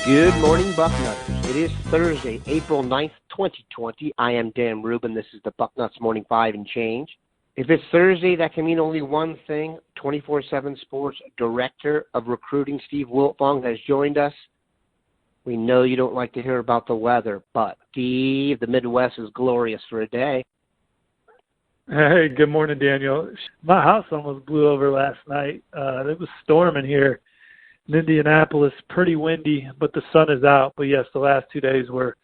Good morning, Bucknuts. It is Thursday, April 9th, 2020. I am Dan Rubin. This is the Bucknuts Morning 5 and change. If it's Thursday, that can mean only one thing. 24/7 Sports Director of Recruiting, Steve Wiltfong, has joined us. We know you don't like to hear about the weather, but Steve, the Midwest is glorious for a day. Hey, good morning, Daniel. My house almost blew over last night. It was storming here in Indianapolis, pretty windy, but the sun is out. But yes, the last 2 days were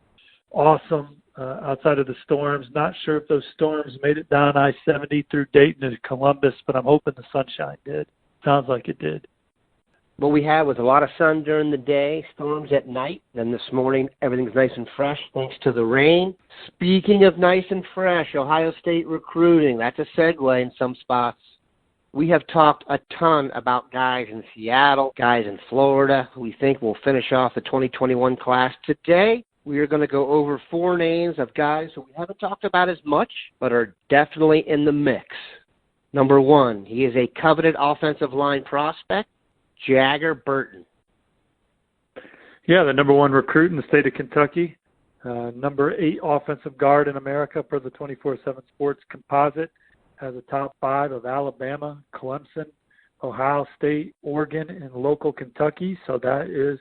awesome outside of the storms. Not sure if those storms made it down I-70 through Dayton and Columbus, but I'm hoping the sunshine did. Sounds like it did. What we had was a lot of sun during the day, storms at night. Then this morning, everything's nice and fresh thanks to the rain. Speaking of nice and fresh, Ohio State recruiting. That's a segue in some spots. We have talked a ton about guys in Seattle, guys in Florida, who we think will finish off the 2021 class. Today, we are going to go over 4 names of guys who we haven't talked about as much, but are definitely in the mix. Number 1, he is a coveted offensive line prospect, Jagger Burton. Yeah, the number 1 recruit in the state of Kentucky, number 8 offensive guard in America per the 24/7 Sports Composite. Has a top 5 of Alabama, Clemson, Ohio State, Oregon, and local Kentucky. So that is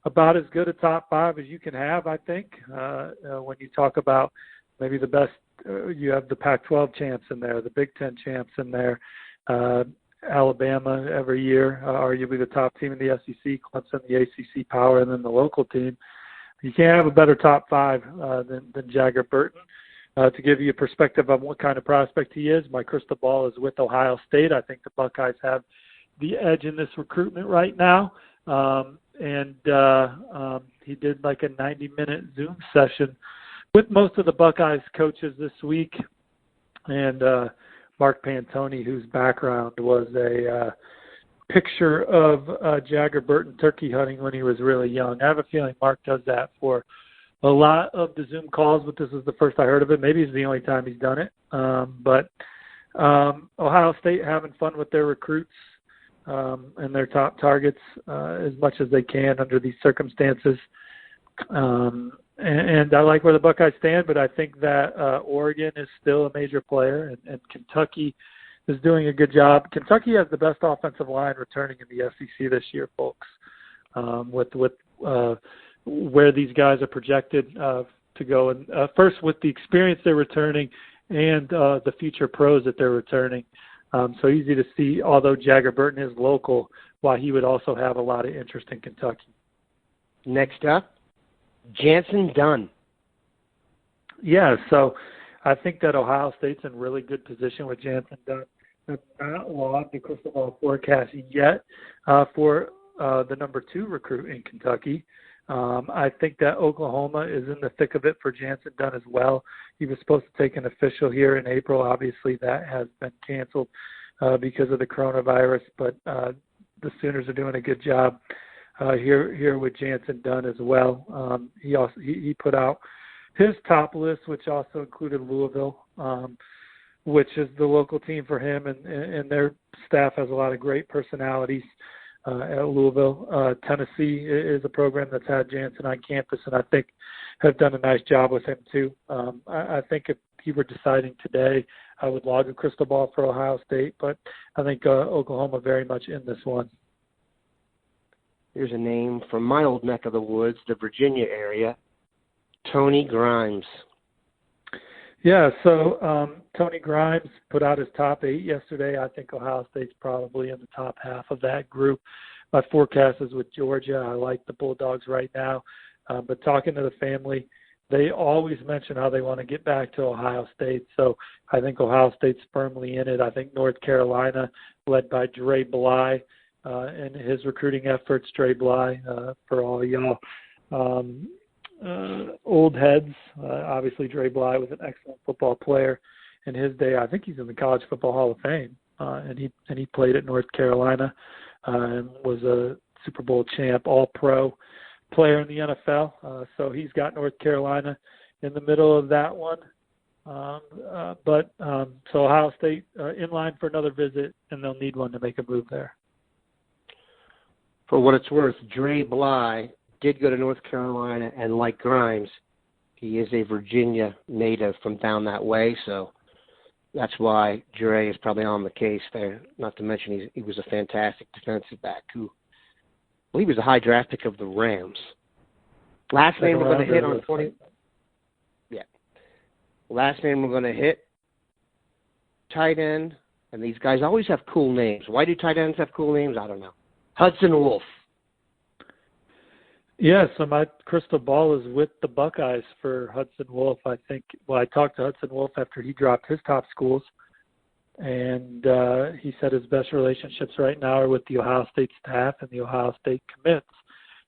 about as good a top 5 as you can have, I think. When you talk about maybe the best, you have the Pac-12 champs in there, the Big Ten champs in there, Alabama every year, arguably the top team in the SEC, Clemson, the ACC Power, and then the local team. You can't have a better top 5 than Jager Burton. To give you a perspective on what kind of prospect he is, my crystal ball is with Ohio State. I think the Buckeyes have the edge in this recruitment right now. He did like a 90-minute Zoom session with most of the Buckeyes coaches this week. And Mark Pantoni, whose background was a picture of Jager Burton turkey hunting when he was really young. I have a feeling Mark does that for a lot of the Zoom calls, but this is the first I heard of it. Maybe it's the only time he's done it. But Ohio State having fun with their recruits and their top targets as much as they can under these circumstances. And I like where the Buckeyes stand, but I think that Oregon is still a major player, and Kentucky is doing a good job. Kentucky has the best offensive line returning in the SEC this year, folks, with where these guys are projected to go. And first, with the experience they're returning and the future pros that they're returning. So easy to see, although Jager Burton is local, why he would also have a lot of interest in Kentucky. Next up, Jantzen Dunn. Yeah, so I think that Ohio State's in really good position with Jantzen Dunn. I've not logged the crystal ball forecast yet for the number 2 recruit in Kentucky. I think that Oklahoma is in the thick of it for Jantzen Dunn as well. He was supposed to take an official here in April. Obviously, that has been canceled because of the coronavirus, but the Sooners are doing a good job here with Jantzen Dunn as well. He put out his top list, which also included Louisville, which is the local team for him, and their staff has a lot of great personalities. At Louisville. Tennessee is a program that's had Jantzen on campus, and I think have done a nice job with him too. I think if he were deciding today, I would log a crystal ball for Ohio State, but I think Oklahoma very much in this one. Here's a name from my old neck of the woods, the Virginia area, Tony Grimes. Yeah, so Tony Grimes put out his top 8 yesterday. I think Ohio State's probably in the top half of that group. My forecast is with Georgia. I like the Bulldogs right now. But talking to the family, they always mention how they want to get back to Ohio State. So I think Ohio State's firmly in it. I think North Carolina, led by Dre Bly, and his recruiting efforts, Dre Bly, for all y'all. Old heads. Obviously, Dre Bly was an excellent football player in his day. I think he's in the College Football Hall of Fame, and he played at North Carolina and was a Super Bowl champ, All-Pro. player in the NFL. So he's got North Carolina in the middle of that one. So Ohio State in line for another visit, and they'll need one to make a move there. For what it's worth, Dre Bly did go to North Carolina, and like Grimes, he is a Virginia native from down that way, so that's why Dre is probably on the case there. Not to mention he was a fantastic defensive back who, well, he was a high draft pick of the Rams. Last name we're going to hit on 20. Yeah. Last name we're going to hit, tight end, and these guys always have cool names. Why do tight ends have cool names? I don't know. Hudson Wolfe. Yeah, so my crystal ball is with the Buckeyes for Hudson Wolfe. I think, I talked to Hudson Wolfe after he dropped his top schools, and he said his best relationships right now are with the Ohio State staff and the Ohio State commits.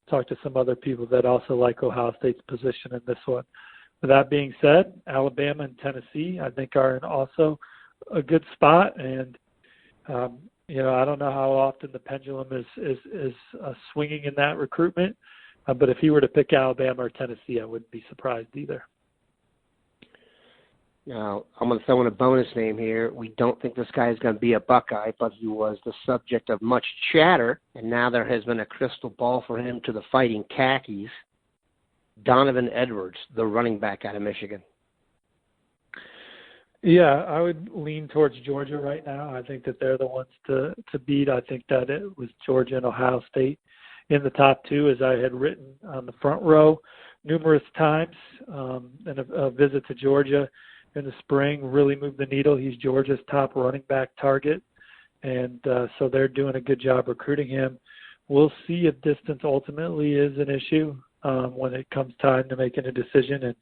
Talked to some other people that also like Ohio State's position in this one. With that being said, Alabama and Tennessee, I think, are in also a good spot, and I don't know how often the pendulum is swinging in that recruitment. But if he were to pick Alabama or Tennessee, I wouldn't be surprised either. Now, I'm going to throw in a bonus name here. We don't think this guy is going to be a Buckeye, but he was the subject of much chatter, and now there has been a crystal ball for him to the Fighting Khakis. Donovan Edwards, the running back out of Michigan. Yeah, I would lean towards Georgia right now. I think that they're the ones to beat. I think that it was Georgia and Ohio State in the top two, as I had written on the front row numerous times. And a visit to Georgia in the spring really moved the needle. He's Georgia's top running back target, and so they're doing a good job recruiting him. We'll see if distance ultimately is an issue when it comes time to making a decision. And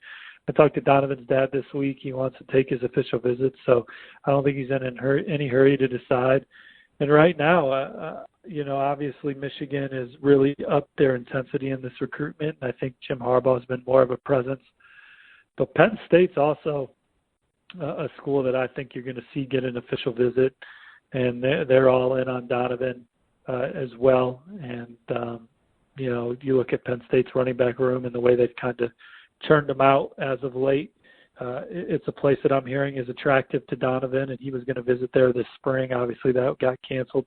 I talked to Donovan's dad this week. He wants to take his official visit, so I don't think he's in any hurry to decide. And right now, obviously Michigan is really up their intensity in this recruitment. I think Jim Harbaugh has been more of a presence. But Penn State's also a school that I think you're going to see get an official visit, and they're all in on Donovan as well. And, you look at Penn State's running back room and the way they've kind of churned them out as of late. It's a place that I'm hearing is attractive to Donovan, and he was going to visit there this spring. Obviously, that got canceled.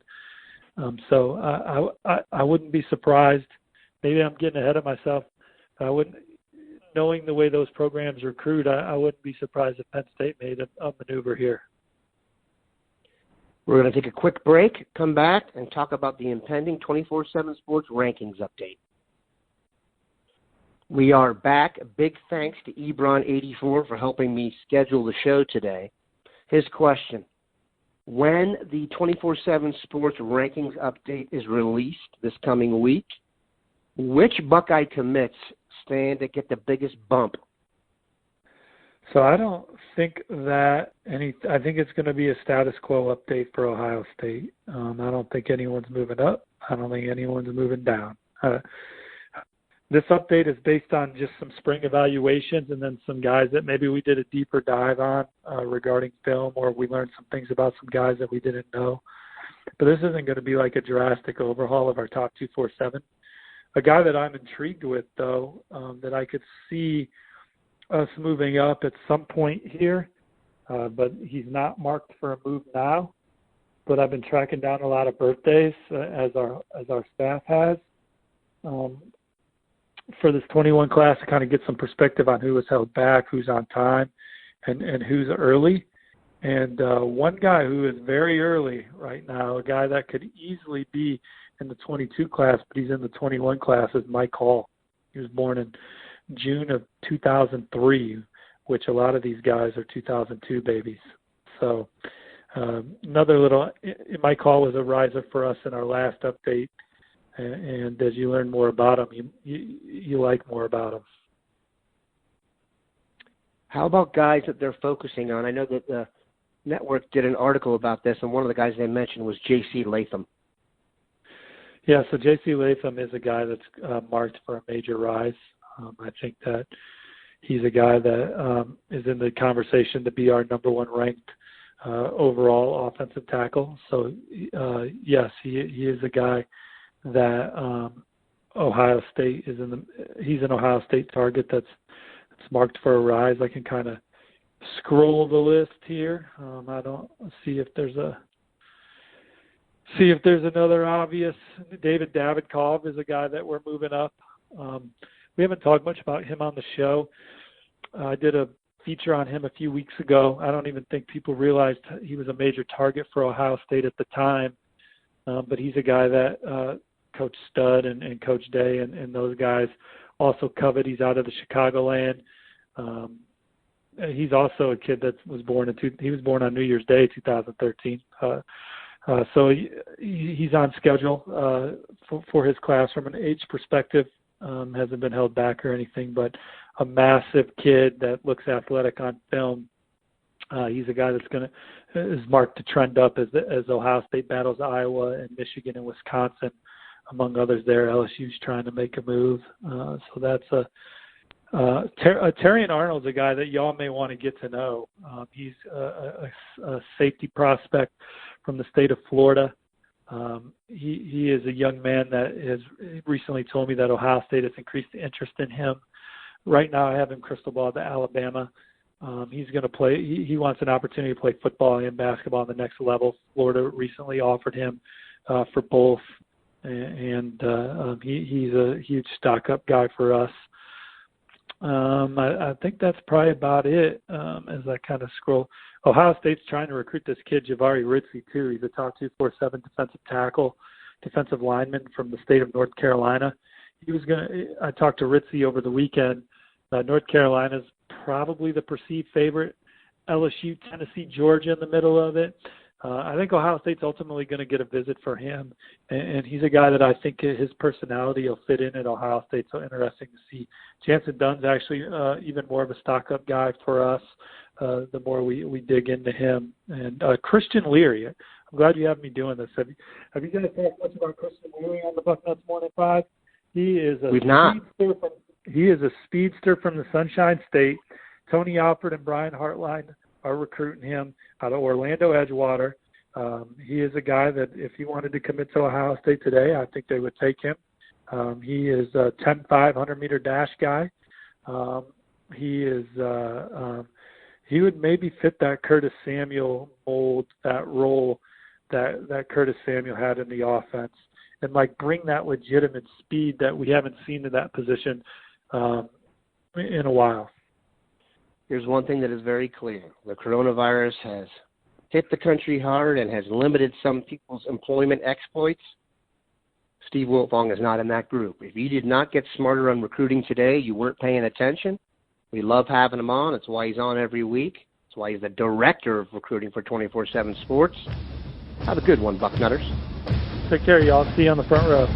So I wouldn't be surprised. Maybe I'm getting ahead of myself. Knowing the way those programs recruit, I wouldn't be surprised if Penn State made a maneuver here. We're going to take a quick break, come back, and talk about the impending 24/7 Sports Rankings update. We are back. Big thanks to Ebron84 for helping me schedule the show today. His question: when the 24/7 Sports Rankings update is released this coming week, which Buckeye commits stand to get the biggest bump? So I don't think that I think it's going to be a status quo update for Ohio State. I don't think anyone's moving up. I don't think anyone's moving down. This update is based on just some spring evaluations and then some guys that maybe we did a deeper dive on regarding film, or we learned some things about some guys that we didn't know. But this isn't going to be like a drastic overhaul of our top 247. A guy that I'm intrigued with, though, that I could see us moving up at some point here, but he's not marked for a move now. But I've been tracking down a lot of birthdays as our staff has. For this 21 class to kind of get some perspective on who was held back, who's on time, and who's early. And one guy who is very early right now, a guy that could easily be in the 22 class, but he's in the 21 class, is Mike Hall. He was born in June of 2003, which a lot of these guys are 2002 babies. So another little – Mike Hall was a riser for us in our last update. And as you learn more about him, you like more about him. How about guys that they're focusing on? I know that the network did an article about this, and one of the guys they mentioned was J.C. Latham. Yeah, so J.C. Latham is a guy that's marked for a major rise. I think that he's a guy that is in the conversation to be our number one ranked overall offensive tackle. So, yes, he is a guy that Ohio State he's an Ohio State target that's marked for a rise. I can kind of scroll the list here. I don't see if there's another obvious. David Davidkov is a guy that we're moving up. We haven't talked much about him on the show. I did a feature on him a few weeks ago. I don't even think people realized he was a major target for Ohio State at the time. But he's a guy that Coach Stud and Coach Day and those guys also covet. He's out of the Chicagoland. He's also a kid that was born he was born on New Year's Day, 2013. So he's on schedule for his class from an age perspective. Hasn't been held back or anything, but a massive kid that looks athletic on film. He's a guy that's is marked to trend up as Ohio State battles Iowa and Michigan and Wisconsin, among others there. LSU's trying to make a move. So that's Terrion Arnold's a guy that y'all may want to get to know. He's a safety prospect from the state of Florida. He is a young man that has recently told me that Ohio State has increased the interest in him. Right now I have him crystal ball to Alabama. He's going to play. He wants an opportunity to play football and basketball on the next level. Florida recently offered him for both, and he's a huge stock-up guy for us. I think that's probably about it as I kind of scroll. Ohio State's trying to recruit this kid, Javari Ritzie, too. He's a top 247 defensive tackle, defensive lineman from the state of North Carolina. I talked to Ritzie over the weekend. North Carolina's probably the perceived favorite. LSU, Tennessee, Georgia in the middle of it. I think Ohio State's ultimately going to get a visit for him, and he's a guy that I think his personality will fit in at Ohio State, so interesting to see. Jantzen Dunn's actually even more of a stock-up guy for us the more we dig into him. And Christian Leary, I'm glad you have me doing this. Have you guys talked much about Christian Leary on the Bucknuts Morning 5? He is a speedster from the Sunshine State. Tony Alford and Brian Hartline are recruiting him out of Orlando Edgewater. He is a guy that if he wanted to commit to Ohio State today, I think they would take him. He is a 10.5 100-meter dash guy. He would maybe fit that Curtis Samuel mold, that role that Curtis Samuel had in the offense, and bring that legitimate speed that we haven't seen in that position in a while. Here's one thing that is very clear. The coronavirus has hit the country hard and has limited some people's employment exploits. Steve Wiltfong is not in that group. If you did not get smarter on recruiting today, you weren't paying attention. We love having him on. That's why he's on every week. That's why he's the director of recruiting for 24/7 Sports. Have a good one, Bucknutters. Take care, y'all. See you on the front row.